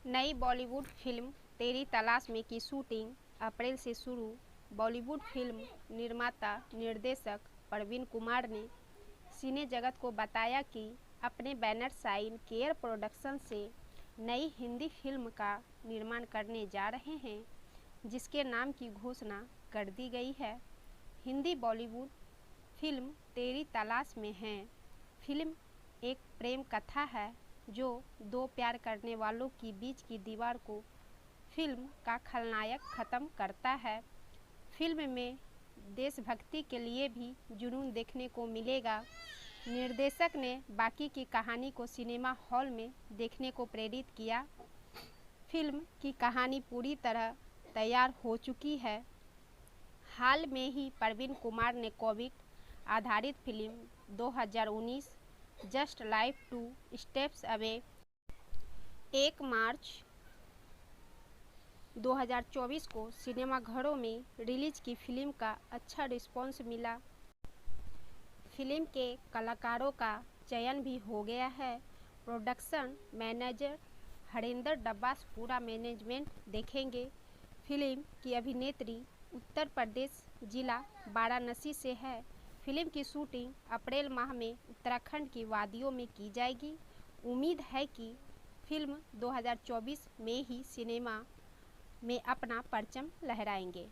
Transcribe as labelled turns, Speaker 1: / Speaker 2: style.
Speaker 1: नई बॉलीवुड फिल्म तेरी तलाश में की शूटिंग अप्रैल से शुरू। बॉलीवुड फिल्म निर्माता निर्देशक प्रवीण कुमार ने सिने जगत को बताया कि अपने बैनर साइन केयर प्रोडक्शन से नई हिंदी फिल्म का निर्माण करने जा रहे हैं, जिसके नाम की घोषणा कर दी गई है। हिंदी बॉलीवुड फिल्म तेरी तलाश में है। फिल्म एक प्रेम कथा है जो दो प्यार करने वालों की बीच की दीवार को फिल्म का खलनायक ख़त्म करता है। फिल्म में देशभक्ति के लिए भी जुनून देखने को मिलेगा। निर्देशक ने बाकी की कहानी को सिनेमा हॉल में देखने को प्रेरित किया। फिल्म की कहानी पूरी तरह तैयार हो चुकी है। हाल में ही प्रवीण कुमार ने कोविड आधारित film 2019 just life 2 steps away 1 मार्च 2024 को सिनेमाघरों में रिलीज की। फिल्म का अच्छा रिस्पॉन्स मिला। फिल्म के कलाकारों का चयन भी हो गया है। प्रोडक्शन मैनेजर हरेंद्र डब्बास पूरा मैनेजमेंट देखेंगे। फिल्म की अभिनेत्री उत्तर प्रदेश जिला वाराणसी से है। फिल्म की शूटिंग अप्रैल माह में उत्तराखंड की वादियों में की जाएगी। उम्मीद है कि फिल्म 2024 में ही सिनेमा में अपना परचम लहराएंगे।